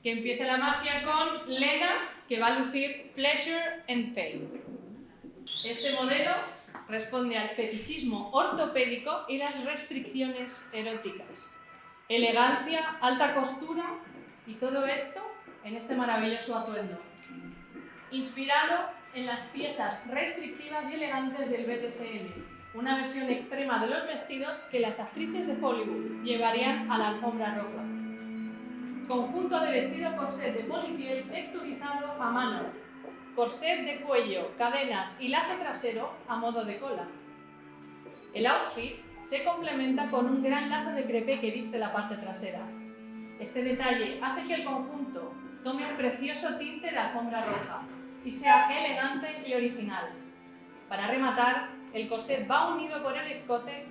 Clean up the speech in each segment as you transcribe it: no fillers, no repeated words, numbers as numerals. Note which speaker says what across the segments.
Speaker 1: Que empiece la magia con Lena, que va a lucir Pleasure and Pain. Este modelo responde al fetichismo ortopédico y las restricciones eróticas. Elegancia, alta costura y todo esto en este maravilloso atuendo. Inspirado en las piezas restrictivas y elegantes del BDSM, una versión extrema de los vestidos que las actrices de Hollywood llevarían a la alfombra roja. Conjunto de vestido corset de polipiel texturizado a mano, corset de cuello, cadenas y lazo trasero a modo de cola. El outfit se complementa con un gran lazo de crepé que viste la parte trasera. Este detalle hace que el conjunto tome un precioso tinte de alfombra roja y sea elegante y original. Para rematar, el corset va unido por el escote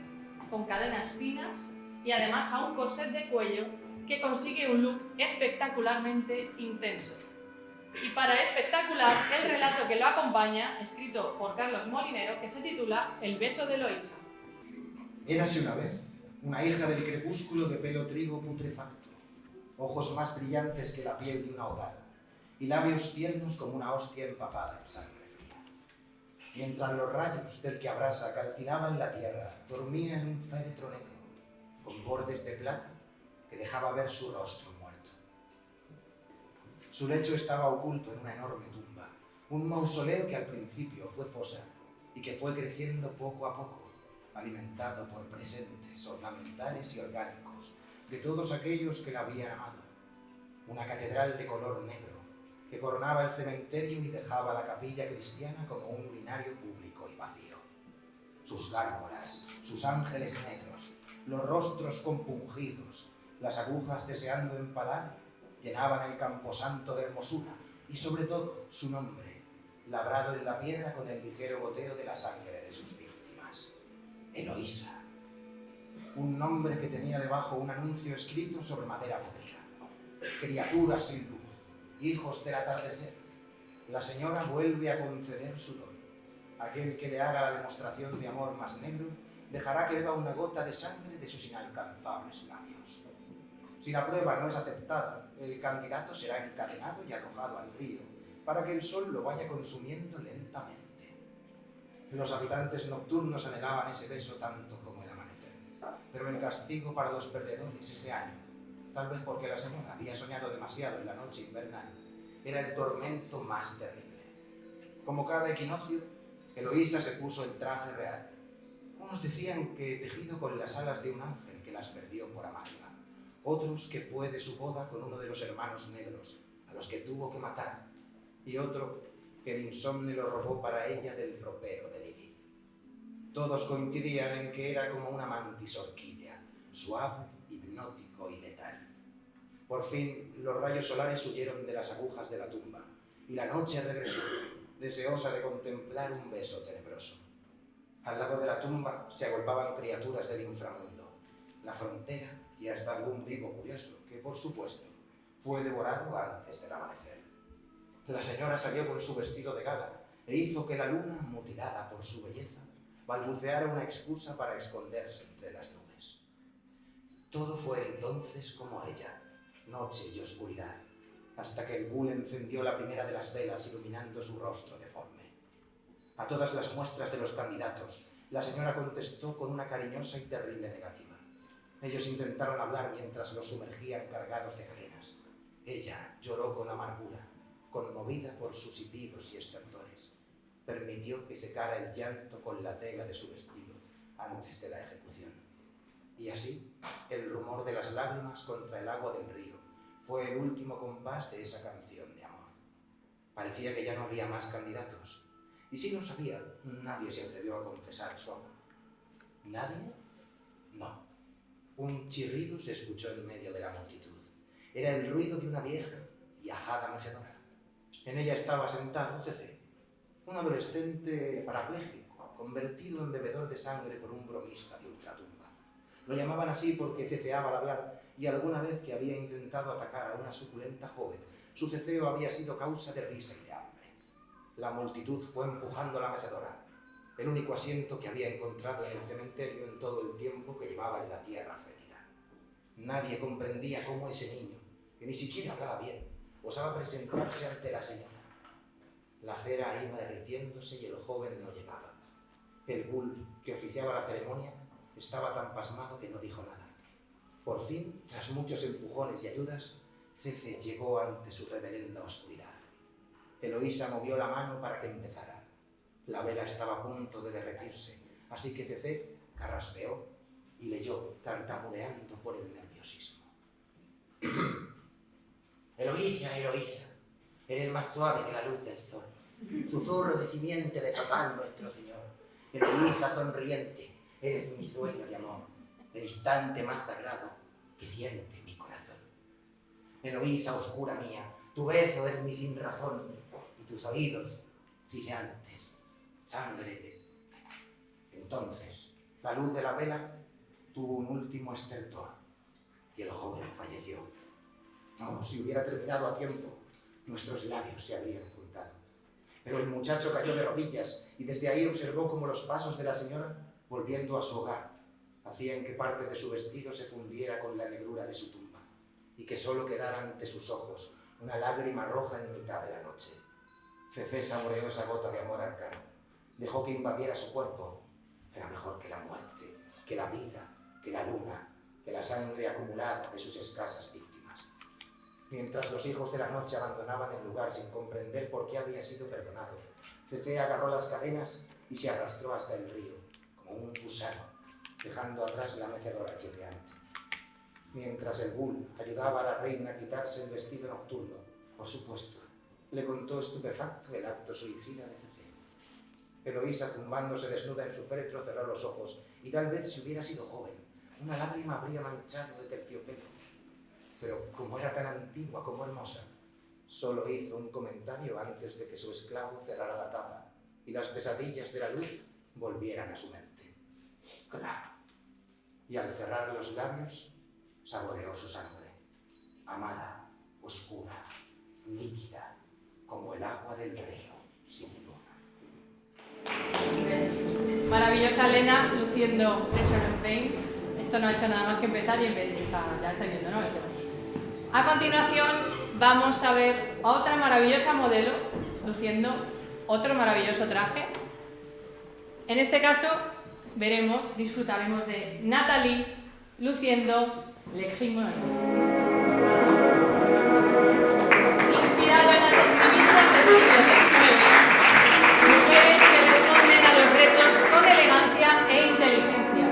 Speaker 1: con cadenas finas y además a un corset de cuello que consigue un look espectacularmente intenso. Y para espectacular, el relato que lo acompaña, escrito por Carlos Molinero, que se titula El beso de Eloísa.
Speaker 2: Érase una vez una hija del crepúsculo de pelo trigo putrefacto, ojos más brillantes que la piel de una ahogada y labios tiernos como una hostia empapada en sangre fría. Mientras los rayos del que abrasa calcinaban la tierra, dormía en un féretro negro, con bordes de plata que dejaba ver su rostro muerto. Su lecho estaba oculto en una enorme tumba, un mausoleo que al principio fue fosa y que fue creciendo poco a poco, alimentado por presentes ornamentales y orgánicos de todos aquellos que la habían amado. Una catedral de color negro que coronaba el cementerio y dejaba la capilla cristiana como un urinario público y vacío. Sus gárgolas, sus ángeles negros, los rostros compungidos, las agujas deseando empalar, llenaban el camposanto de hermosura y sobre todo su nombre, labrado en la piedra con el ligero goteo de la sangre de sus víctimas. Eloísa. Un nombre que tenía debajo un anuncio escrito sobre madera podrida. Criaturas sin luz, hijos del atardecer. La señora vuelve a conceder su don. Aquel que le haga la demostración de amor más negro dejará que beba una gota de sangre de sus inalcanzables labios. Si la prueba no es aceptada, el candidato será encadenado y arrojado al río para que el sol lo vaya consumiendo lentamente. Los habitantes nocturnos anhelaban ese beso tanto como el amanecer, pero el castigo para los perdedores ese año, tal vez porque la señora había soñado demasiado en la noche invernal, era el tormento más terrible. Como cada equinoccio, Eloísa se puso el traje real. Unos decían que tejido con las alas de un ángel que las perdió por amarla. Otros que fue de su boda con uno de los hermanos negros, a los que tuvo que matar. Y otro que el insomnio lo robó para ella del ropero de Lilith. Todos coincidían en que era como una mantis orquídea, suave, hipnótico y letal. Por fin, los rayos solares huyeron de las agujas de la tumba, y la noche regresó, deseosa de contemplar un beso tenebroso. Al lado de la tumba se agolpaban criaturas del inframundo, la frontera y hasta algún vivo curioso que, por supuesto, fue devorado antes del amanecer. La señora salió con su vestido de gala e hizo que la luna, mutilada por su belleza, balbuceara una excusa para esconderse entre las nubes. Todo fue entonces como ella, noche y oscuridad, hasta que el ghoul encendió la primera de las velas iluminando su rostro deforme. A todas las muestras de los candidatos, la señora contestó con una cariñosa y terrible negativa. Ellos intentaron hablar mientras los sumergían cargados de cadenas. Ella lloró con amargura, conmovida por sus silbidos y estertores. Permitió que secara el llanto con la tela de su vestido antes de la ejecución. Y así, el rumor de las lágrimas contra el agua del río fue el último compás de esa canción de amor. Parecía que ya no había más candidatos. Y si lo sabía, nadie se atrevió a confesar su amor. ¿Nadie? No. Un chirrido se escuchó en medio de la multitud. Era el ruido de una vieja y ajada mecedora. En ella estaba sentado CC, un adolescente parapléjico, convertido en bebedor de sangre por un bromista de ultratumba. Lo llamaban así porque ceceaba al hablar y alguna vez que había intentado atacar a una suculenta joven, su ceceo había sido causa de risa y de hambre. La multitud fue empujando la mecedora, el único asiento que había encontrado en el cementerio en todo el tiempo que llevaba en la tierra fétida. Nadie comprendía cómo ese niño, que ni siquiera hablaba bien, osaba presentarse ante la señora. La cera iba derritiéndose y el joven no llegaba. El ghoul que oficiaba la ceremonia estaba tan pasmado que no dijo nada. Por fin, tras muchos empujones y ayudas, CC llegó ante su reverenda oscuridad. Eloísa movió la mano para que empezara. La vela estaba a punto de derretirse, así que CC carraspeó y leyó, tartamudeando por el nerviosismo. Eloísa, Eloísa, eres más suave que la luz del sol, susurro de simiente de Satán nuestro Señor. Eloísa sonriente, eres mi sueño de amor, el instante más sagrado que siente mi corazón. Eloísa oscura mía, tu beso es mi sinrazón, y tus oídos chillantes, sangre de... Entonces, la luz de la vela tuvo un último estertor, y el joven falleció. Oh, si hubiera terminado a tiempo, nuestros labios se habrían juntado. Pero el muchacho cayó de rodillas, y desde ahí observó cómo los pasos de la señora, volviendo a su hogar, hacían que parte de su vestido se fundiera con la negrura de su tumba, y que solo quedara ante sus ojos una lágrima roja en mitad de la noche. CC saboreó esa gota de amor arcano, dejó que invadiera su cuerpo. Era mejor que la muerte, que la vida, que la luna, que la sangre acumulada de sus escasas víctimas. Mientras los hijos de la noche abandonaban el lugar sin comprender por qué había sido perdonado, CC agarró las cadenas y se arrastró hasta el río, como un gusano, dejando atrás la mecedora chirriante. Mientras el ghoul ayudaba a la reina a quitarse el vestido nocturno, por supuesto, le contó estupefacto el acto suicida de CC. Eloísa, tumbándose desnuda en su féretro, cerró los ojos, y tal vez si hubiera sido joven, una lágrima habría manchado de terciopelo. Pero como era tan antigua como hermosa, solo hizo un comentario antes de que su esclavo cerrara la tapa y las pesadillas de la luz volvieran a su mente. Claro. Y al cerrar los labios, saboreó su sangre, amada, oscura, líquida, como el agua del río sin luna.
Speaker 1: Maravillosa Lena luciendo Pleasure and Pain. Esto no ha hecho nada más que empezar y o sea, ya estáis viendo, ¿no? A continuación vamos a ver a otra maravillosa modelo luciendo otro maravilloso traje. En este caso disfrutaremos de Nathalie luciendo Le Grimoire. Inspirado en las escribistas del siglo XIX, mujeres que responden a los retos con elegancia e inteligencia.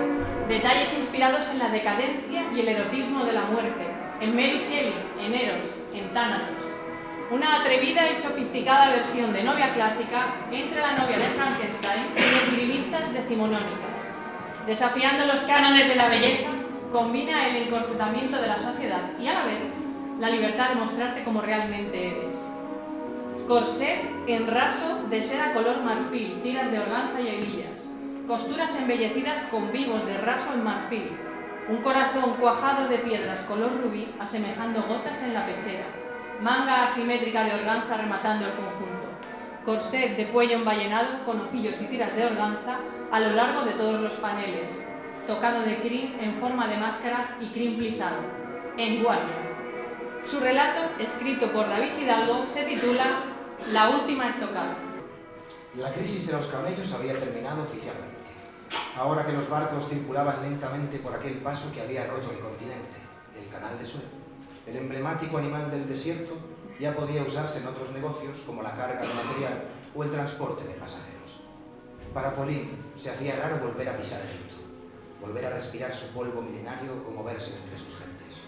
Speaker 1: Detalles inspirados en la decadencia y el erotismo de la muerte, en Mary Shelley, en Eros, en Thanatos. Una atrevida y sofisticada versión de novia clásica entre la novia de Frankenstein y esgrimistas decimonónicas. Desafiando los cánones de la belleza, combina el encorsetamiento de la sociedad y a la vez la libertad de mostrarte como realmente eres. Corset en raso de seda color marfil, tiras de organza y hebillas. Costuras embellecidas con vivos de raso en marfil. Un corazón cuajado de piedras color rubí asemejando gotas en la pechera. Manga asimétrica de organza rematando el conjunto. Corset de cuello envallenado con ojillos y tiras de organza a lo largo de todos los paneles. Tocado de crin en forma de máscara y crin plisado. En guardia. Su relato, escrito por David Hidalgo, se titula La última estocada.
Speaker 2: La crisis de los camellos había terminado oficialmente. Ahora que los barcos circulaban lentamente por aquel paso que había roto el continente, el Canal de Suez, el emblemático animal del desierto ya podía usarse en otros negocios como la carga de material o el transporte de pasajeros. Para Pauline se hacía raro volver a pisar Egipto, volver a respirar su polvo milenario o moverse entre sus gentes.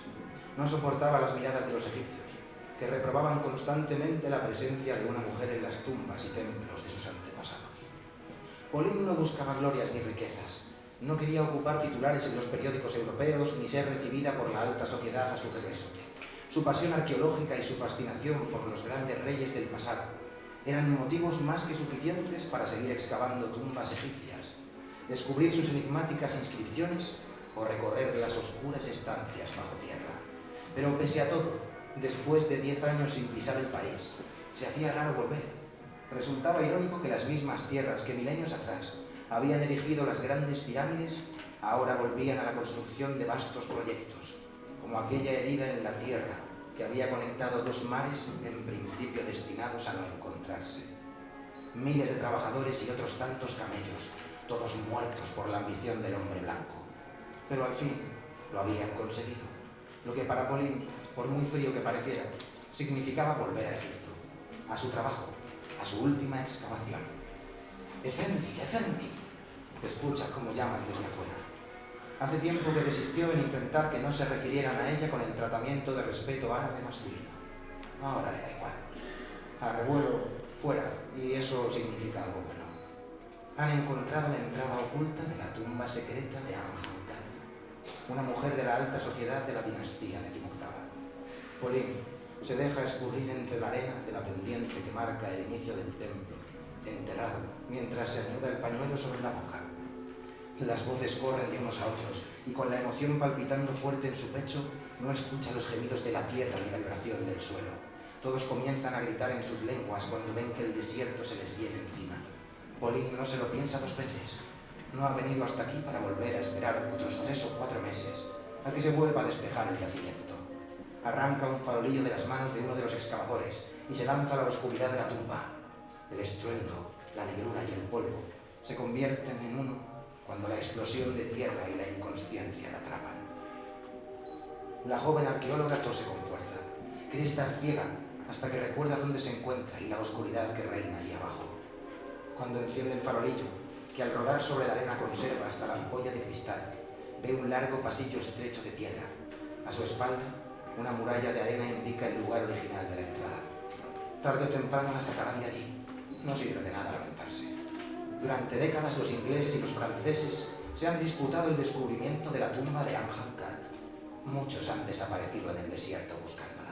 Speaker 2: No soportaba las miradas de los egipcios, que reprobaban constantemente la presencia de una mujer en las tumbas y templos de sus antepasados. Pauline no buscaba glorias ni riquezas, no quería ocupar titulares en los periódicos europeos ni ser recibida por la alta sociedad a su regreso. Su pasión arqueológica y su fascinación por los grandes reyes del pasado eran motivos más que suficientes para seguir excavando tumbas egipcias, descubrir sus enigmáticas inscripciones o recorrer las oscuras estancias bajo tierra. Pero pese a todo, después de 10 años sin pisar el país, se hacía raro volver. Resultaba irónico que las mismas tierras que milenios atrás habían erigido las grandes pirámides, ahora volvían a la construcción de vastos proyectos, como aquella herida en la tierra que había conectado dos mares en principio destinados a no encontrarse. Miles de trabajadores y otros tantos camellos, todos muertos por la ambición del hombre blanco. Pero al fin lo habían conseguido, lo que para Pauline, por muy frío que pareciera, significaba volver a Egipto, a su trabajo, a su última excavación. «Efendi, Efendi», escucha cómo llaman desde afuera. Hace tiempo que desistió en intentar que no se refirieran a ella con el tratamiento de respeto árabe masculino. Ahora le da igual. A revuelo, fuera, y eso significa algo bueno. Han encontrado la entrada oculta de la tumba secreta de Amjad, una mujer de la alta sociedad de la dinastía decimoctava. Pauline se deja escurrir entre la arena de la pendiente que marca el inicio del templo, enterrado, mientras se anuda el pañuelo sobre la boca. Las voces corren de unos a otros, y con la emoción palpitando fuerte en su pecho, no escucha los gemidos de la tierra ni la vibración del suelo. Todos comienzan a gritar en sus lenguas cuando ven que el desierto se les viene encima. Pauline no se lo piensa dos veces. No ha venido hasta aquí para volver a esperar otros 3 o 4 meses, a que se vuelva a despejar el yacimiento. Arranca un farolillo de las manos de uno de los excavadores y se lanza a la oscuridad de la tumba. El estruendo, la negrura y el polvo se convierten en uno cuando la explosión de tierra y la inconsciencia la atrapan. La joven arqueóloga tose con fuerza. Cree estar ciega hasta que recuerda dónde se encuentra y la oscuridad que reina ahí abajo. Cuando enciende el farolillo, que al rodar sobre la arena conserva hasta la ampolla de cristal, ve un largo pasillo estrecho de piedra. A su espalda, una muralla de arena indica el lugar original de la entrada. Tarde o temprano la sacarán de allí. No sirve de nada lamentarse. Durante décadas los ingleses y los franceses se han disputado el descubrimiento de la tumba de Amjad. Muchos han desaparecido en el desierto buscándola.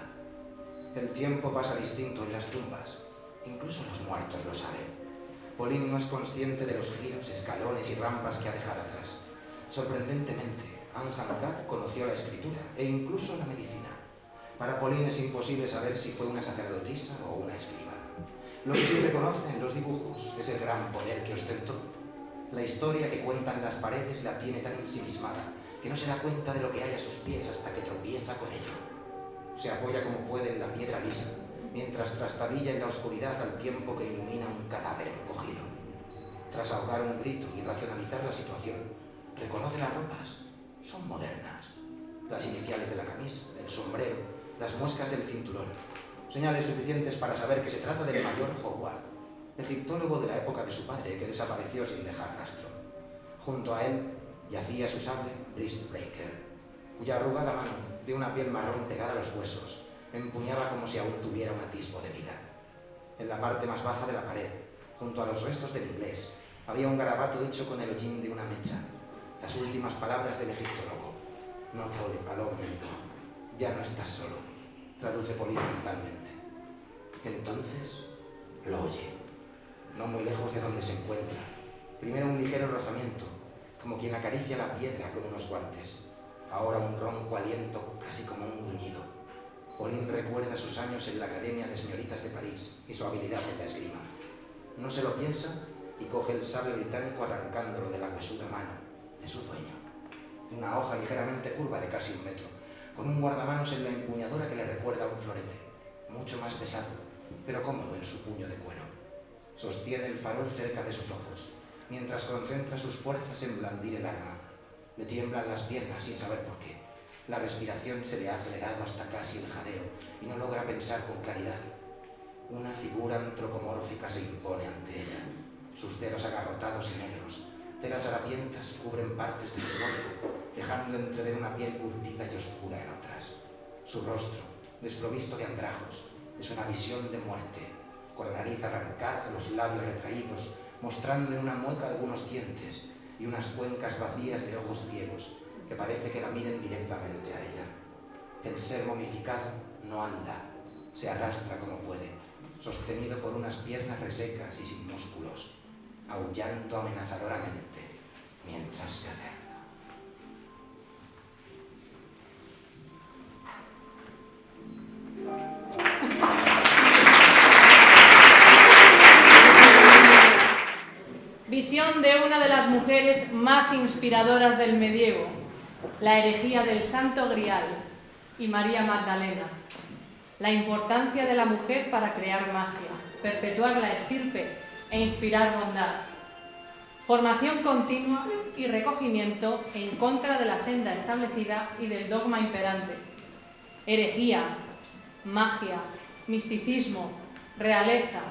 Speaker 2: El tiempo pasa distinto en las tumbas. Incluso los muertos lo saben. Pauline no es consciente de los giros, escalones y rampas que ha dejado atrás. Sorprendentemente, Amjad conoció la escritura e incluso la medicina. Para Pauline es imposible saber si fue una sacerdotisa o una escriba. Lo que sí reconoce en los dibujos es el gran poder que ostentó. La historia que cuentan las paredes la tiene tan ensimismada que no se da cuenta de lo que hay a sus pies hasta que tropieza con ello. Se apoya como puede en la piedra lisa, mientras trastabilla en la oscuridad al tiempo que ilumina un cadáver encogido. Tras ahogar un grito y racionalizar la situación, reconoce las ropas. Son modernas. Las iniciales de la camisa, el sombrero, las muescas del cinturón. Señales suficientes para saber que se trata del mayor Howard, egiptólogo de la época de su padre que desapareció sin dejar rastro. Junto a él yacía su sable Breastbreaker, cuya arrugada mano, de una piel marrón pegada a los huesos, empuñaba como si aún tuviera un atisbo de vida. En la parte más baja de la pared, junto a los restos del inglés, había un garabato hecho con el hollín de una mecha. Las últimas palabras del egiptólogo. No te palom, ya no estás solo, traduce Pauline mentalmente. Entonces lo oye, no muy lejos de donde se encuentra. Primero un ligero rozamiento, como quien acaricia la piedra con unos guantes. Ahora un ronco aliento, casi como un gruñido. Pauline recuerda sus años en la Academia de Señoritas de París y su habilidad en la esgrima. No se lo piensa y coge el sable británico arrancándolo de la huesuda mano de su dueño. Una hoja ligeramente curva de casi 1 metro, con un guardamanos en la empuñadura que le recuerda a un florete, mucho más pesado, pero cómodo en su puño de cuero. Sostiene el farol cerca de sus ojos, mientras concentra sus fuerzas en blandir el arma. Le tiemblan las piernas sin saber por qué. La respiración se le ha acelerado hasta casi el jadeo y no logra pensar con claridad. Una figura antropomórfica se impone ante ella. Sus dedos agarrotados y negros, telas harapientas cubren partes de su cuerpo, dejando entrever una piel curtida y oscura en otras. Su rostro, desprovisto de andrajos, es una visión de muerte, con la nariz arrancada, los labios retraídos, mostrando en una mueca algunos dientes y unas cuencas vacías de ojos ciegos que parece que la miren directamente a ella. El ser momificado no anda, se arrastra como puede, sostenido por unas piernas resecas y sin músculos, aullando amenazadoramente mientras se acerca.
Speaker 1: Visión de una de las mujeres más inspiradoras del medievo, la herejía del Santo Grial y María Magdalena. la importancia de la mujer para crear magia, perpetuar la estirpe e inspirar bondad. Formación continua y recogimiento en contra de la senda establecida y del dogma imperante. Herejía, magia, misticismo, realeza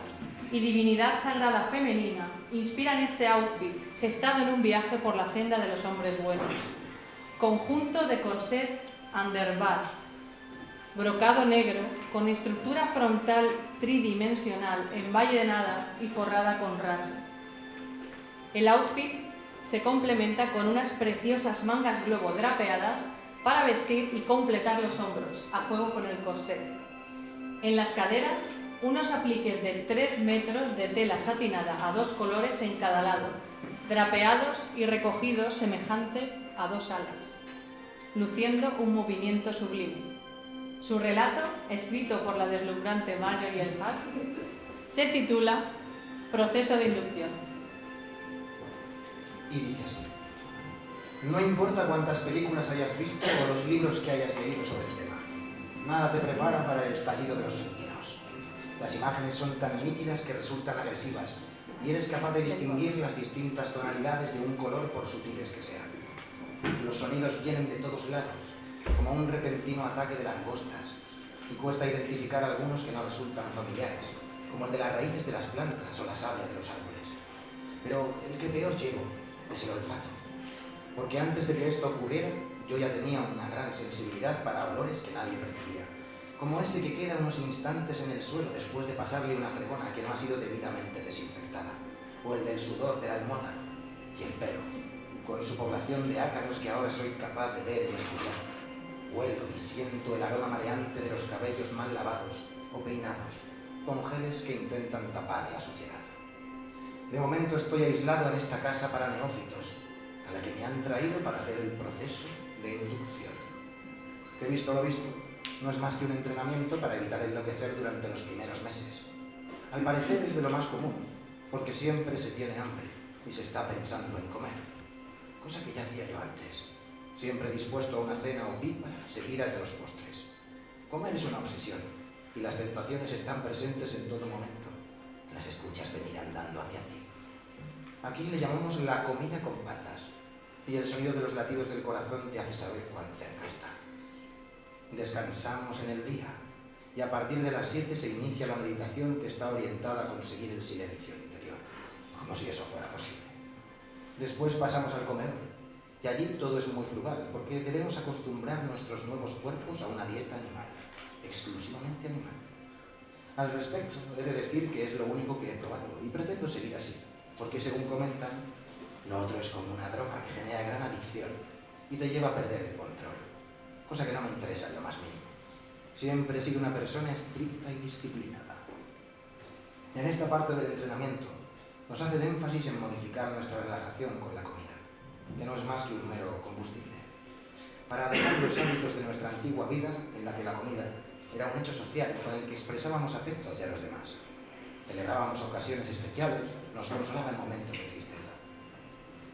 Speaker 1: y divinidad sagrada femenina inspiran este outfit gestado en un viaje por la senda de los hombres buenos. Conjunto de corset underbust, brocado negro con estructura frontal tridimensional en valle de nada y forrada con raso. El outfit se complementa con unas preciosas mangas globo drapeadas para vestir y completar los hombros, a juego con el corset. En las caderas, unos apliques de 3 metros de tela satinada a 2 colores en cada lado, drapeados y recogidos semejante a 2 alas, luciendo un movimiento sublime. Su relato, escrito por la deslumbrante Marjorie L. Hatch, se titula Proceso de inducción.
Speaker 2: Y dice así: no importa cuántas películas hayas visto o los libros que hayas leído sobre el tema, nada te prepara para el estallido de los sentidos. Las imágenes son tan nítidas que resultan agresivas y eres capaz de distinguir las distintas tonalidades de un color por sutiles que sean. Los sonidos vienen de todos lados, como un repentino ataque de langostas, y cuesta identificar algunos que no resultan familiares, como el de las raíces de las plantas o la savia de los árboles. Pero el que peor llevo es el olfato, porque antes de que esto ocurriera, yo ya tenía una gran sensibilidad para olores que nadie percibía, como ese que queda unos instantes en el suelo después de pasarle una fregona que no ha sido debidamente desinfectada, o el del sudor de la almohada, y el pelo, con su población de ácaros que ahora soy capaz de ver y escuchar. Huelo y siento el aroma mareante de los cabellos mal lavados o peinados, con geles que intentan tapar la suciedad. De momento estoy aislado en esta casa para neófitos, a la que me han traído para hacer el proceso de inducción. Que visto lo visto, no es más que un entrenamiento para evitar enloquecer durante los primeros meses. Al parecer es de lo más común, porque siempre se tiene hambre y se está pensando en comer, cosa que ya hacía yo antes, siempre dispuesto a una cena opípara seguida de los postres. Comer es una obsesión, y las tentaciones están presentes en todo momento. Las escuchas venir andando hacia ti. Aquí le llamamos la comida con patas, y el sonido de los latidos del corazón te hace saber cuán cerca está. Descansamos en el día, y a partir de las 7 se inicia la meditación que está orientada a conseguir el silencio interior, como si eso fuera posible. Después pasamos al comedor, y allí todo es muy frugal, porque debemos acostumbrar nuestros nuevos cuerpos a una dieta animal, exclusivamente animal. Al respecto, he de decir que es lo único que he probado, y pretendo seguir así, porque según comentan, lo otro es como una droga que genera gran adicción y te lleva a perder el control, cosa que no me interesa en lo más mínimo. Siempre he sido una persona estricta y disciplinada. En esta parte del entrenamiento nos hacen énfasis en modificar nuestra relajación con la comida, que no es más que un mero combustible, para dejar los hábitos de nuestra antigua vida en la que la comida era un hecho social con el que expresábamos afecto hacia los demás. Celebrábamos ocasiones especiales, nos consolaba en momentos de tristeza.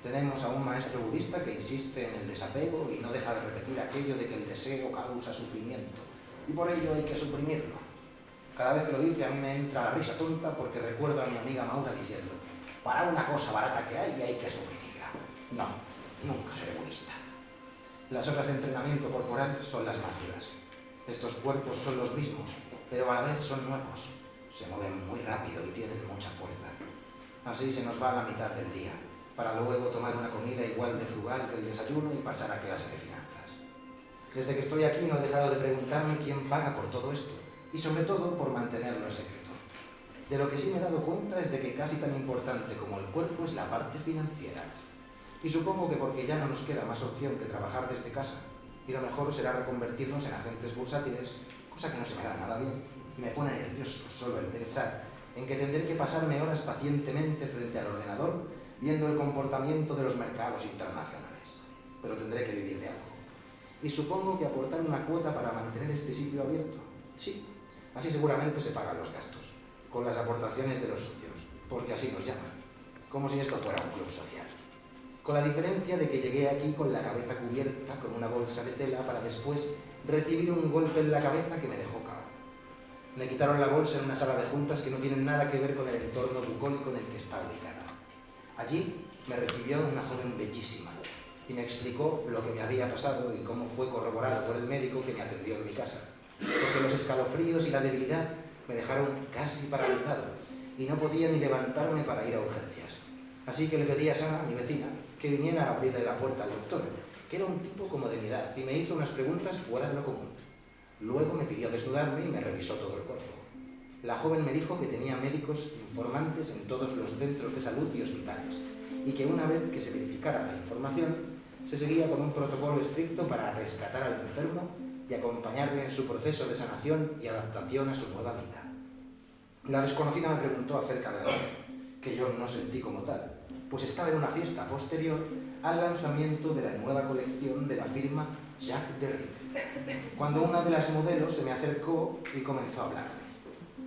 Speaker 2: Tenemos a un maestro budista que insiste en el desapego y no deja de repetir aquello de que el deseo causa sufrimiento y por ello hay que suprimirlo. Cada vez que lo dice a mí me entra la risa tonta porque recuerdo a mi amiga Maura diciendo: para una cosa barata que hay que suprimirla. No, nunca seré budista. Las horas de entrenamiento corporal son las más duras. Estos cuerpos son los mismos, pero a la vez son nuevos. Se mueven muy rápido y tienen mucha fuerza. Así se nos va la mitad del día, para luego tomar una comida igual de frugal que el desayuno y pasar a clase de finanzas. Desde que estoy aquí no he dejado de preguntarme quién paga por todo esto, y sobre todo por mantenerlo en secreto. De lo que sí me he dado cuenta es de que casi tan importante como el cuerpo es la parte financiera. Y supongo que porque ya no nos queda más opción que trabajar desde casa, y lo mejor será reconvertirnos en agentes bursátiles, cosa que no se me da nada bien, y me pone nervioso solo el pensar en que tendré que pasarme horas pacientemente frente al ordenador viendo el comportamiento de los mercados internacionales. Pero tendré que vivir de algo. Y supongo que aportar una cuota para mantener este sitio abierto. Sí, así seguramente se pagan los gastos, con las aportaciones de los socios, porque así nos llaman, como si esto fuera un club social. Con la diferencia de que llegué aquí con la cabeza cubierta con una bolsa de tela para después recibir un golpe en la cabeza que me dejó cao. Me quitaron la bolsa en una sala de juntas que no tiene nada que ver con el entorno bucólico en el que está ubicada. Allí me recibió una joven bellísima y me explicó lo que me había pasado y cómo fue corroborado por el médico que me atendió en mi casa, porque los escalofríos y la debilidad me dejaron casi paralizado y no podía ni levantarme para ir a urgencias. Así que le pedí a Sara, mi vecina, que viniera a abrirle la puerta al doctor, que era un tipo como de mi edad, y me hizo unas preguntas fuera de lo común. Luego me pidió desnudarme y me revisó todo el cuerpo. La joven me dijo que tenía médicos informantes en todos los centros de salud y hospitales, y que una vez que se verificara la información, se seguía con un protocolo estricto para rescatar al enfermo y acompañarle en su proceso de sanación y adaptación a su nueva vida. La desconocida me preguntó acerca de la boda, que yo no sentí como tal, pues estaba en una fiesta posterior al lanzamiento de la nueva colección de la firma Jacques de Rive, cuando una de las modelos se me acercó y comenzó a hablarme.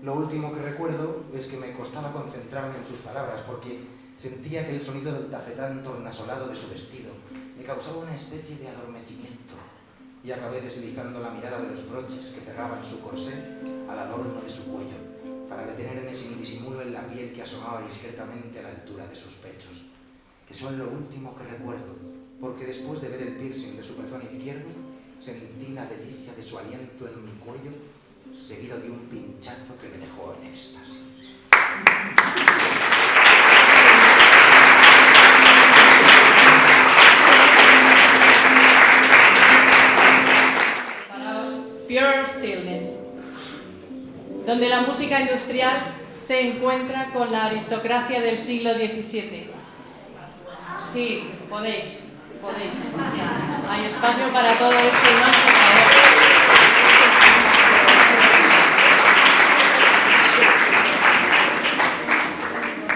Speaker 2: Lo último que recuerdo es que me costaba concentrarme en sus palabras porque sentía que el sonido del tafetán tornasolado de su vestido me causaba una especie de adormecimiento y acabé deslizando la mirada de los broches que cerraban su corsé al adorno de su cuello para detenerme sin disimulo en la piel que asomaba discretamente a la altura de sus pechos, que son lo último que recuerdo, porque después de ver el piercing de su pezón izquierdo, sentí la delicia de su aliento en mi cuello, seguido de un pinchazo que me dejó en éxtasis.
Speaker 1: Paraos, Pure Stillness, donde la música industrial se encuentra con la aristocracia del siglo XVII. Sí, podéis. Hay espacio para todo esto y más, por favor.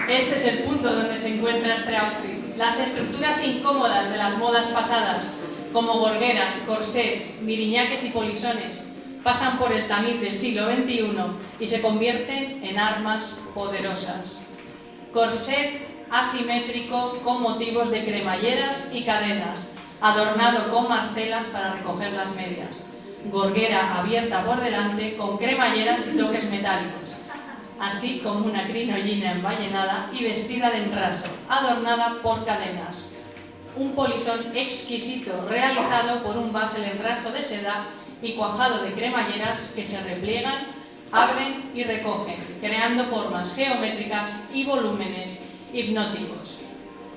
Speaker 1: Este es el punto donde se encuentra este outfit. Las estructuras incómodas de las modas pasadas, como gorgueras, corsets, miriñaques y polisones, pasan por el tamiz del siglo XXI y se convierten en armas poderosas. Corset asimétrico con motivos de cremalleras y cadenas, adornado con marcelas para recoger las medias. Gorguera abierta por delante con cremalleras y toques metálicos, así como una crinollina envallenada y vestida de enraso, adornada por cadenas. Un polisón exquisito realizado por un basel en raso de seda y cuajado de cremalleras que se repliegan, abren y recogen, creando formas geométricas y volúmenes hipnóticos.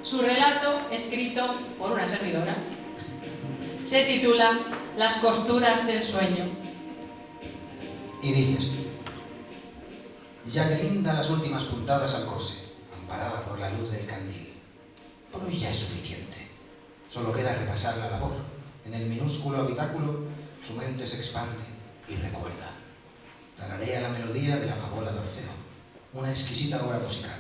Speaker 1: Su relato, escrito por una servidora, se titula Las costuras del sueño.
Speaker 2: Y dices: Jacqueline da las últimas puntadas al corsé, amparada por la luz del candil. Por hoy ya es suficiente. Solo queda repasar la labor. En el minúsculo habitáculo, su mente se expande y recuerda. Tararea la melodía de la Favola d'Orfeo, una exquisita obra musical,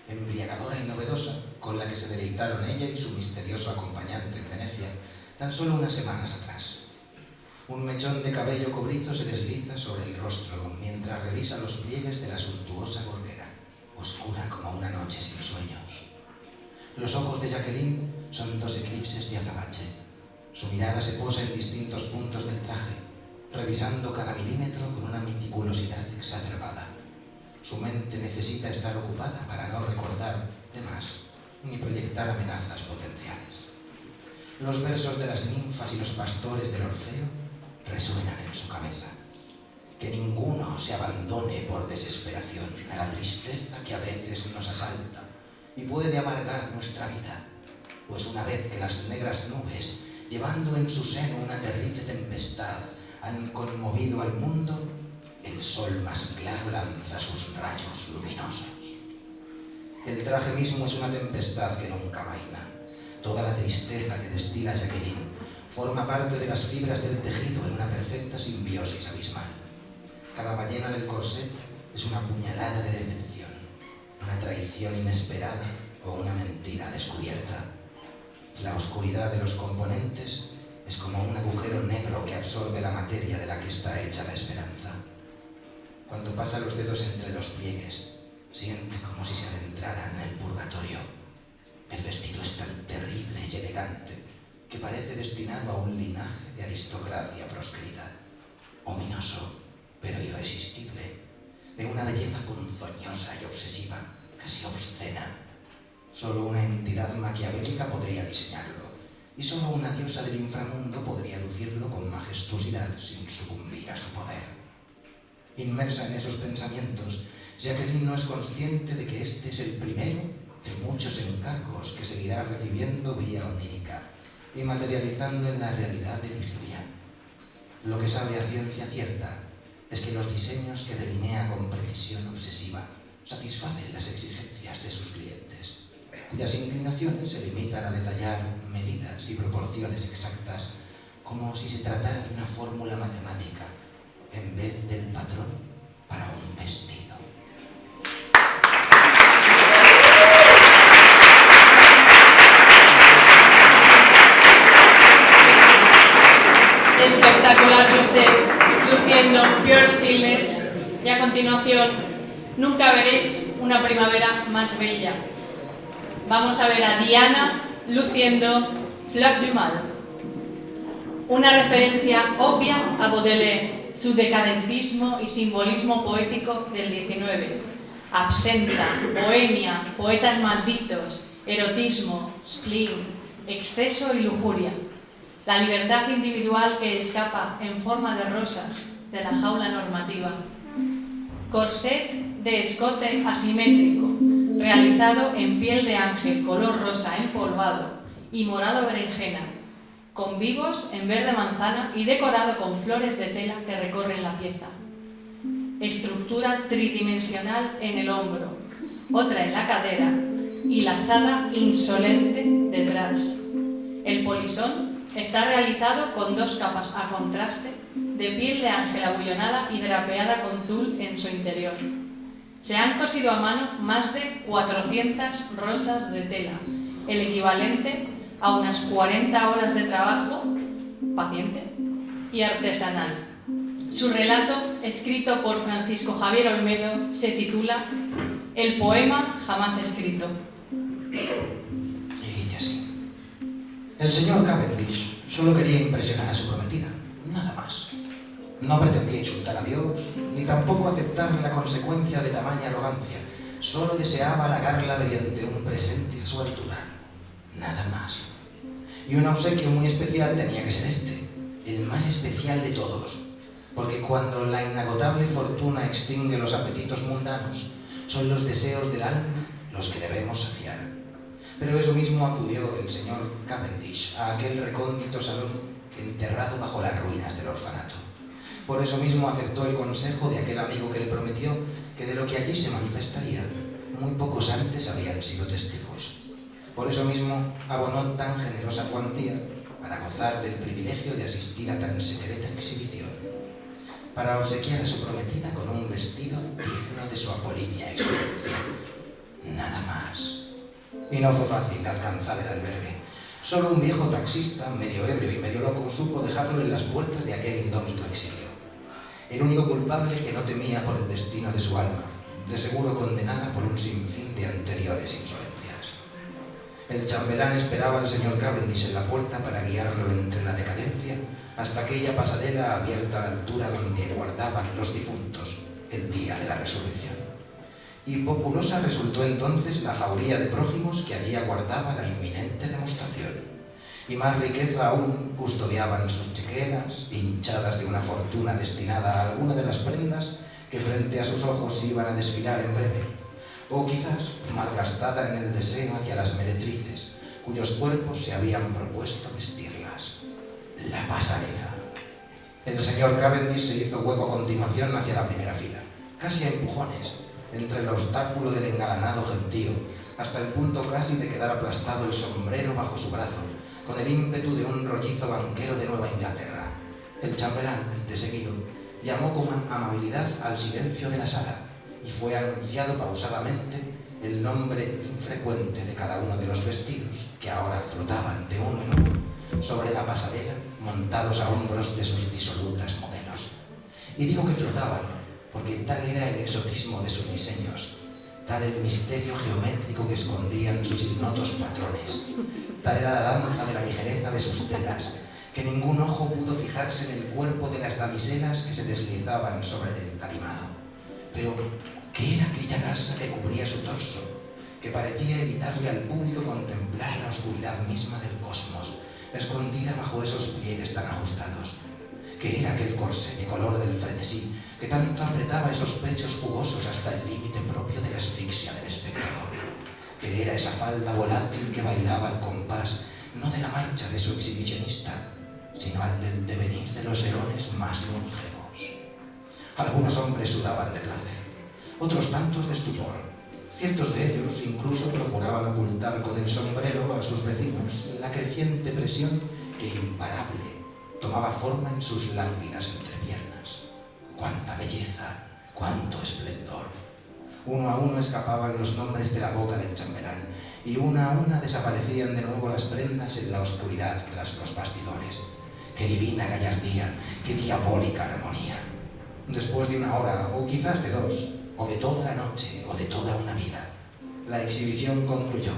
Speaker 2: embriagadora y novedosa, con la que se deleitaron ella y su misterioso acompañante en Venecia tan solo unas semanas atrás. Un mechón de cabello cobrizo se desliza sobre el rostro mientras revisa los pliegues de la suntuosa gorguera, oscura como una noche sin sueños. Los ojos de Jacqueline son dos eclipses de azabache. Su mirada se posa en distintos puntos del traje, revisando cada milímetro con una meticulosidad exacerbada. Su mente necesita estar ocupada para no recordar de más ni proyectar amenazas potenciales. Los versos de las ninfas y los pastores del Orfeo resuenan en su cabeza. Que ninguno se abandone por desesperación a la tristeza que a veces nos asalta y puede amargar nuestra vida, pues una vez que las negras nubes, llevando en su seno una terrible tempestad, han conmovido al mundo, el sol más claro lanza sus rayos luminosos. El traje mismo es una tempestad que nunca amaina. Toda la tristeza que destila Jacqueline forma parte de las fibras del tejido en una perfecta simbiosis abismal. Cada ballena del corsé es una puñalada de decepción, una traición inesperada o una mentira descubierta. La oscuridad de los componentes es como un agujero negro que absorbe la materia de la que está hecha la esperanza. Cuando pasa los dedos entre los pliegues, siente como si se adentrara en el purgatorio. El vestido es tan terrible y elegante que parece destinado a un linaje de aristocracia proscrita. Ominoso, pero irresistible, de una belleza ponzoñosa y obsesiva, casi obscena. Solo una entidad maquiavélica podría diseñarlo, y solo una diosa del inframundo podría lucirlo con majestuosidad sin sucumbir a su poder. Inmersa en esos pensamientos, Jacqueline no es consciente de que este es el primero de muchos encargos que seguirá recibiendo vía onírica y materializando en la realidad de Ligeia. Lo que sabe a ciencia cierta es que los diseños que delinea con precisión obsesiva satisfacen las exigencias de sus clientes, cuyas inclinaciones se limitan a detallar medidas y proporciones exactas como si se tratara de una fórmula matemática en vez del patrón para un vestido.
Speaker 1: Espectacular, José, luciendo Pure Stillness. Y a continuación, nunca veréis una primavera más bella. Vamos a ver a Diana luciendo Fleur du Mal. Una referencia obvia a Baudelaire, su decadentismo y simbolismo poético del XIX. Absenta, bohemia, poetas malditos, erotismo, spleen, exceso y lujuria. La libertad individual que escapa en forma de rosas de la jaula normativa. Corset de escote asimétrico, realizado en piel de ángel color rosa empolvado y morado berenjena, con vivos en verde manzana y decorado con flores de tela que recorren la pieza. Estructura tridimensional en el hombro, otra en la cadera y lazada insolente detrás. El polisón está realizado con 2 capas a contraste de piel de ángel abullonada y drapeada con tul en su interior. Se han cosido a mano más de 400 rosas de tela, el equivalente a unas 40 horas de trabajo paciente y artesanal. Su relato, escrito por Francisco Javier Olmedo, se titula El poema jamás escrito.
Speaker 2: Y dice así: el señor Cavendish solo quería impresionar a su prometida, nada más. No pretendía insultar a Dios, ni tampoco aceptar la consecuencia de tamaña arrogancia. Solo deseaba halagarla mediante un presente a su altura, nada más. Y un obsequio muy especial tenía que ser este, el más especial de todos, porque cuando la inagotable fortuna extingue los apetitos mundanos, son los deseos del alma los que debemos saciar. Pero eso mismo acudió el señor Cavendish a aquel recóndito salón enterrado bajo las ruinas del orfanato. Por eso mismo aceptó el consejo de aquel amigo que le prometió que de lo que allí se manifestaría, muy pocos antes habían sido testigos. Por eso mismo abonó tan generosa cuantía para gozar del privilegio de asistir a tan secreta exhibición, para obsequiar a su prometida con un vestido digno de su apolínea excelencia. Nada más. Y no fue fácil alcanzar el albergue. Solo un viejo taxista, medio ebrio y medio loco, supo dejarlo en las puertas de aquel indómito exilio. El único culpable que no temía por el destino de su alma, de seguro condenada por un sinfín de anteriores insolencias. El chambelán esperaba al señor Cavendish en la puerta para guiarlo entre la decadencia hasta aquella pasarela abierta a la altura donde guardaban los difuntos el día de la resurrección. Y populosa resultó entonces la jauría de prójimos que allí aguardaba la inminente demostración. Y más riqueza aún custodiaban sus chequeras, hinchadas de una fortuna destinada a alguna de las prendas que frente a sus ojos iban a desfilar en breve, o quizás malgastada en el deseo hacia las meretrices, cuyos cuerpos se habían propuesto vestirlas. La pasarela. El señor Cavendish se hizo hueco a continuación hacia la primera fila, casi a empujones, entre el obstáculo del engalanado gentío, hasta el punto casi de quedar aplastado el sombrero bajo su brazo, con el ímpetu de un rollizo banquero de Nueva Inglaterra. El chambelán, de seguido, llamó con amabilidad al silencio de la sala y fue anunciado pausadamente el nombre infrecuente de cada uno de los vestidos que ahora flotaban de uno en uno sobre la pasarela, montados a hombros de sus disolutas modelos. Y digo que flotaban porque tal era el exotismo de sus diseños, tal el misterio geométrico que escondían sus ignotos patrones, tal era la danza de la ligereza de sus telas, que ningún ojo pudo fijarse en el cuerpo de las damiselas que se deslizaban sobre el entarimado. Pero, ¿qué era aquella gasa que cubría su torso, que parecía evitarle al público contemplar la oscuridad misma del cosmos, escondida bajo esos pliegues tan ajustados? ¿Qué era aquel corsé de color del frenesí que tanto apretaba esos pechos jugosos hasta el límite propio de la asfixia del espectador? ¿Qué era esa falda volátil que bailaba al compás, no de la marcha de su exhibicionista, sino al del devenir de los eones más longevos? Algunos hombres sudaban de placer, otros tantos de estupor. Ciertos de ellos incluso procuraban ocultar con el sombrero a sus vecinos la creciente presión que, imparable, tomaba forma en sus lánguidas entrepiernas. ¡Cuánta belleza! ¡Cuánto esplendor! Uno a uno escapaban los nombres de la boca del chambelán, y una a una desaparecían de nuevo las prendas en la oscuridad tras los bastidores. ¡Qué divina gallardía! ¡Qué diabólica armonía! Después de una hora, o quizás de dos, o de toda la noche, o de toda una vida, la exhibición concluyó,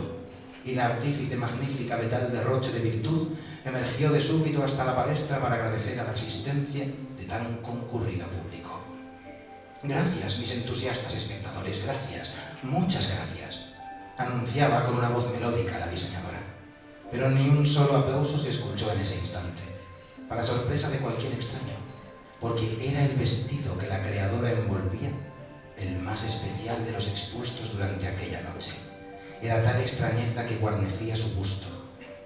Speaker 2: y la artífice magnífica de tal derroche de virtud emergió de súbito hasta la palestra para agradecer a la asistencia de tan concurrido público. «Gracias, mis entusiastas espectadores, gracias, muchas gracias», anunciaba con una voz melódica la diseñadora. Pero ni un solo aplauso se escuchó en ese instante, para sorpresa de cualquier extraño, porque era el vestido que la creadora envolvía el más especial de los expuestos durante aquella noche. Era tal extrañeza que guarnecía su busto,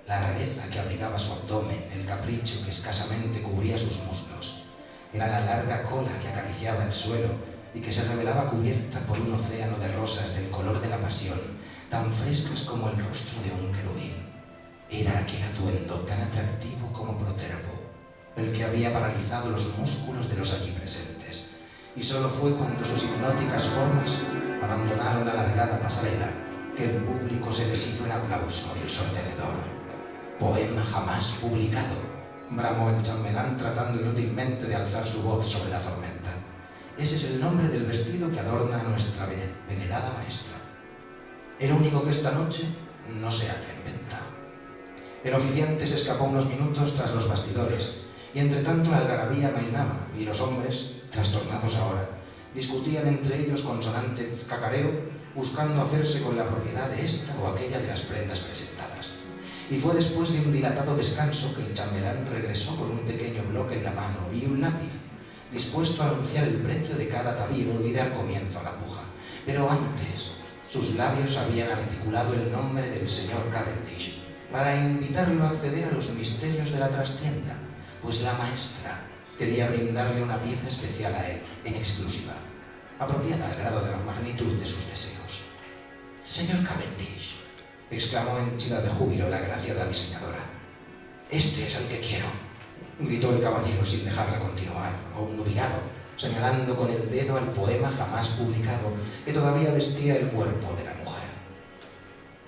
Speaker 2: la rareza que abrigaba su abdomen, el capricho que escasamente cubría sus muslos. Era la larga cola que acariciaba el suelo y que se revelaba cubierta por un océano de rosas del color de la pasión, tan frescas como el rostro de un querubín. Era aquel atuendo tan atractivo como Protervo, el que había paralizado los músculos de los allí presentes, y solo fue cuando sus hipnóticas formas abandonaron la alargada pasarela que el público se deshizo en aplauso ensordecedor. «Poema jamás publicado», bramó el chambelán tratando inútilmente de alzar su voz sobre la tormenta. «Ese es el nombre del vestido que adorna a nuestra venerada maestra. El único que esta noche no se halla en venta». El oficiante se escapó unos minutos tras los bastidores, y entre tanto la algarabía amainaba, y los hombres, trastornados ahora, discutían entre ellos con sonante cacareo, buscando hacerse con la propiedad de esta o aquella de las prendas presentadas. Y fue después de un dilatado descanso que el chambelán regresó con un pequeño bloque en la mano y un lápiz, dispuesto a anunciar el precio de cada atavío y dar comienzo a la puja. Pero antes, sus labios habían articulado el nombre del señor Cavendish, para invitarlo a acceder a los misterios de la trastienda, pues la maestra quería brindarle una pieza especial a él, en exclusiva, apropiada al grado de la magnitud de sus deseos. «Señor Cavendish», exclamó henchida de júbilo la agraciada diseñadora. «Este es el que quiero», gritó el caballero sin dejarla continuar, obnubilado, señalando con el dedo al poema jamás publicado que todavía vestía el cuerpo de la mujer.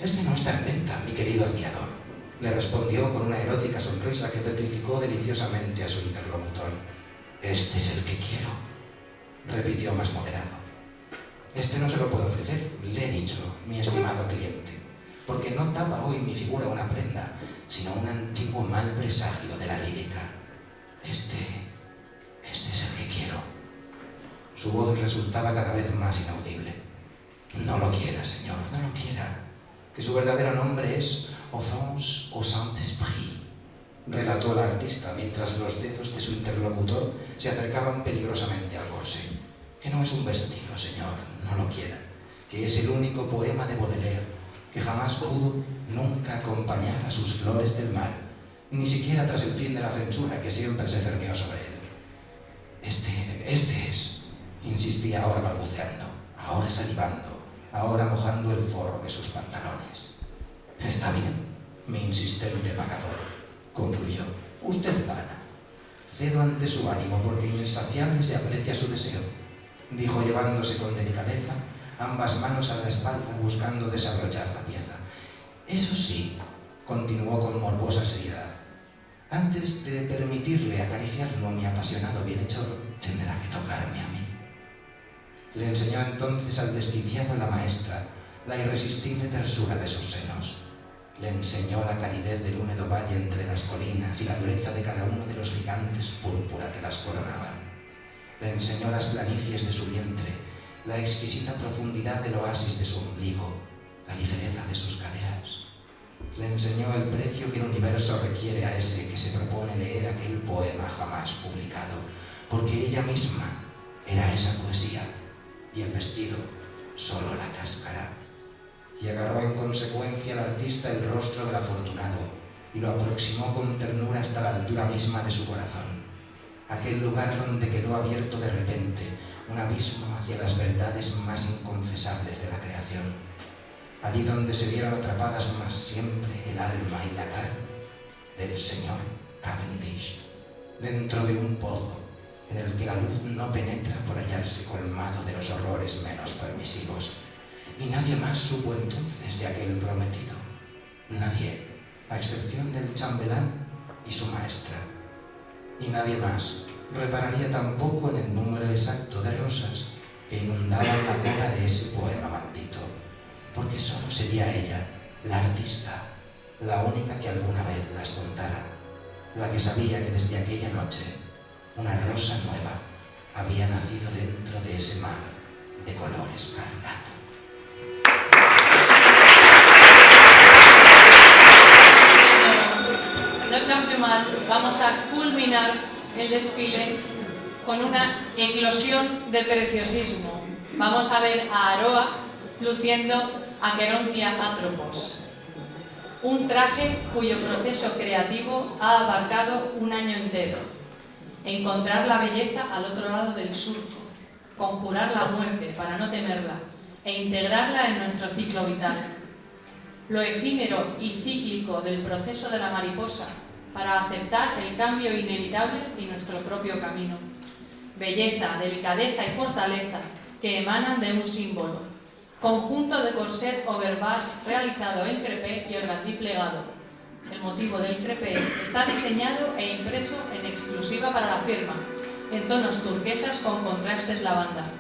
Speaker 2: «Este no está en venta, mi querido admirador», le respondió con una erótica sonrisa que petrificó deliciosamente a su interlocutor. «Este es el que quiero», repitió más moderado. «Este no se lo puedo ofrecer, le he dicho, mi estimado cliente, porque no tapa hoy mi figura una prenda, sino un antiguo mal presagio de la lírica. Este es el que quiero». Su voz resultaba cada vez más inaudible. «No lo quiera, señor, no lo quiera, que su verdadero nombre es Offense au Saint-Esprit», relató la artista mientras los dedos de su interlocutor se acercaban peligrosamente al corsé. «Que no es un vestido, señor, no lo quiera, que es el único poema de Baudelaire que jamás pudo nunca acompañar a sus flores del mal, ni siquiera tras el fin de la censura que siempre se cernió sobre él. Este es», insistía ahora balbuceando, ahora salivando, ahora mojando el forro de sus pantalones. «Está bien, mi insistente pagador», concluyó. «Usted gana. Cedo ante su ánimo porque insaciable se aprecia su deseo», dijo llevándose con delicadeza ambas manos a la espalda buscando desabrochar la pieza. «Eso sí», continuó con morbosa seriedad, «antes de permitirle acariciarlo mi apasionado bienhechor, tendrá que tocarme a mí». Le enseñó entonces al desquiciado la maestra la irresistible tersura de sus senos. Le enseñó la calidez del húmedo valle entre las colinas y la dureza de cada uno de los gigantes púrpura que las coronaban. Le enseñó las planicies de su vientre, la exquisita profundidad del oasis de su ombligo, la ligereza de sus caderas. Le enseñó el precio que el universo requiere a ese que se propone leer aquel poema jamás publicado, porque ella misma era esa poesía, y el vestido solo la cáscara. Y agarró en consecuencia al artista el rostro del afortunado y lo aproximó con ternura hasta la altura misma de su corazón, aquel lugar donde quedó abierto de repente un abismo hacia las verdades más inconfesables de la creación, allí donde se vieron atrapadas más siempre el alma y la carne del señor Cavendish, dentro de un pozo en el que la luz no penetra por hallarse colmado de los horrores menos permisivos. Y nadie más supo entonces de aquel prometido. Nadie, a excepción del chambelán y su maestra. Y nadie más repararía tampoco en el número exacto de rosas que inundaban la cola de ese poema maldito, porque solo sería ella, la artista, la única que alguna vez las contara, la que sabía que desde aquella noche una rosa nueva había nacido dentro de ese mar de color escarlata.
Speaker 1: Vamos a culminar el desfile con una eclosión de preciosismo. Vamos a ver a Aroa luciendo Aquerontia atropos, un traje cuyo proceso creativo ha abarcado un año entero. Encontrar la belleza al otro lado del surco, conjurar la muerte para no temerla e integrarla en nuestro ciclo vital. Lo efímero y cíclico del proceso de la mariposa para aceptar el cambio inevitable y nuestro propio camino. Belleza, delicadeza y fortaleza que emanan de un símbolo. Conjunto de corset overbust realizado en crepé y organdí plegado. El motivo del crepé está diseñado e impreso en exclusiva para la firma, en tonos turquesas con contrastes lavanda.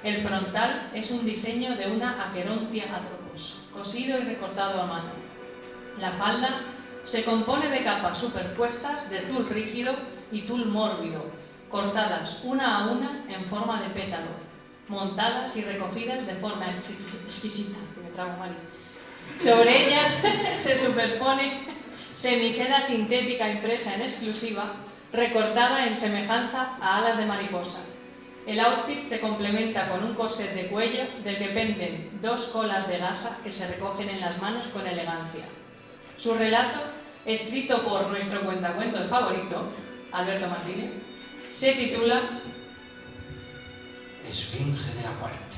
Speaker 1: El frontal es un diseño de una Aquerontia atropos, cosido y recortado a mano. La falda se compone de capas superpuestas de tul rígido y tul mórbido, cortadas una a una en forma de pétalo, montadas y recogidas de forma exquisita. Me trago, Mari. Sobre ellas se superpone semiseda sintética impresa en exclusiva, recortada en semejanza a alas de mariposa. El outfit se complementa con un corset de cuello del que penden dos colas de gasa que se recogen en las manos con elegancia. Su relato, escrito por nuestro cuentacuentos favorito, Alberto Martínez, se titula
Speaker 2: Esfinge de la muerte.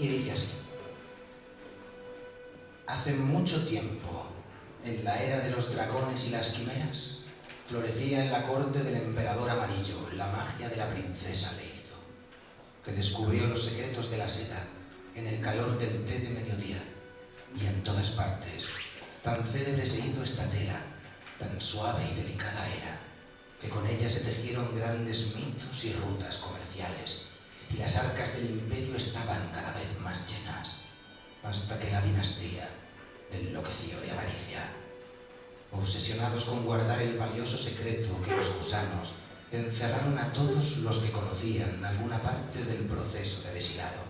Speaker 2: Y dice así: hace mucho tiempo, en la era de los dragones y las quimeras, florecía en la corte del emperador amarillo la magia de la princesa Leizo, que descubrió los secretos de la seda en el calor del té de mediodía, y en todas partes tan célebre se hizo esta tela, tan suave y delicada era, que con ella se tejieron grandes mitos y rutas comerciales, y las arcas del imperio estaban cada vez más llenas, hasta que la dinastía enloqueció de avaricia. Obsesionados con guardar el valioso secreto que los gusanos encerraron a todos los que conocían alguna parte del proceso de deshilado.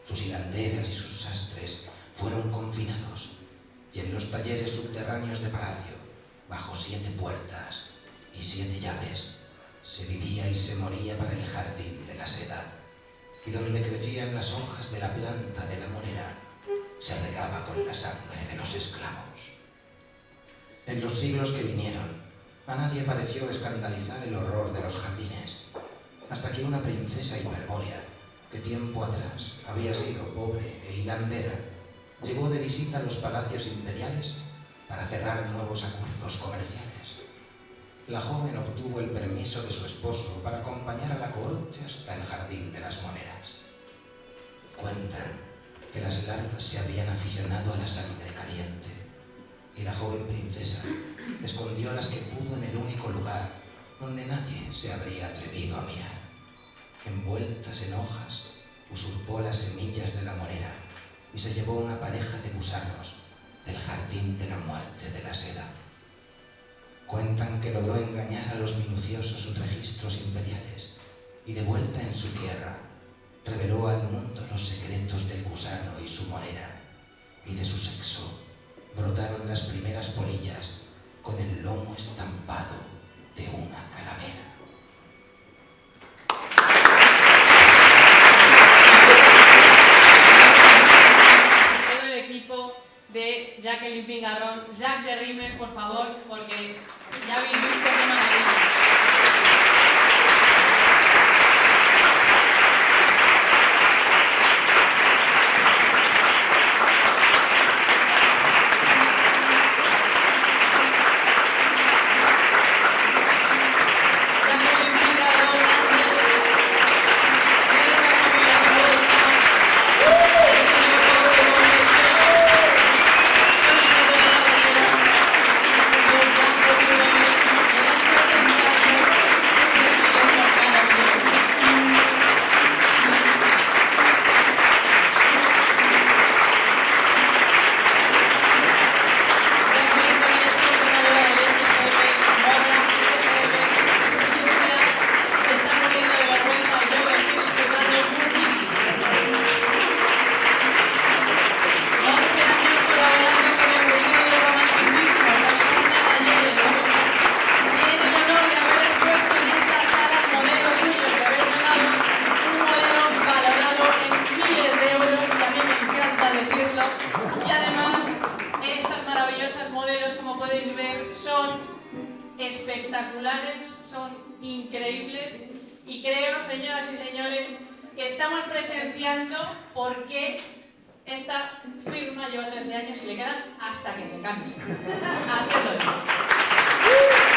Speaker 2: Sus hilanderas y sus sastres fueron confinados, y en los talleres subterráneos de palacio, bajo 7 puertas y 7 llaves, se vivía y se moría para el jardín de la seda, y donde crecían las hojas de la planta de la morera, se regaba con la sangre de los esclavos. En los siglos que vinieron, a nadie pareció escandalizar el horror de los jardines, hasta que una princesa hiperbórea, que tiempo atrás había sido pobre e hilandera, llegó de visita a los palacios imperiales para cerrar nuevos acuerdos comerciales. La joven obtuvo el permiso de su esposo para acompañar a la corte hasta el jardín de las moneras. Cuentan que las larvas se habían aficionado a la sangre caliente, y la joven princesa escondió las que pudo en el único lugar donde nadie se habría atrevido a mirar. Envueltas en hojas, usurpó las semillas de la morera y se llevó una pareja de gusanos del jardín de la muerte de la seda. Cuentan que logró engañar a los minuciosos registros imperiales y de vuelta en su tierra reveló al mundo los secretos del gusano y su morera, y de su sexo brotaron las primeras polillas con el lomo estampado de una calavera.
Speaker 1: Todo el equipo de Jacqueline Pingarrón, Jacques de Rimer, por favor, porque ya habéis visto qué maravilla. Decirlo. Y además, estas maravillosas modelos, como podéis ver, son espectaculares, son increíbles y creo, señoras y señores, que estamos presenciando por qué esta firma lleva 13 años y le quedan hasta que se canse. Así lo dejo.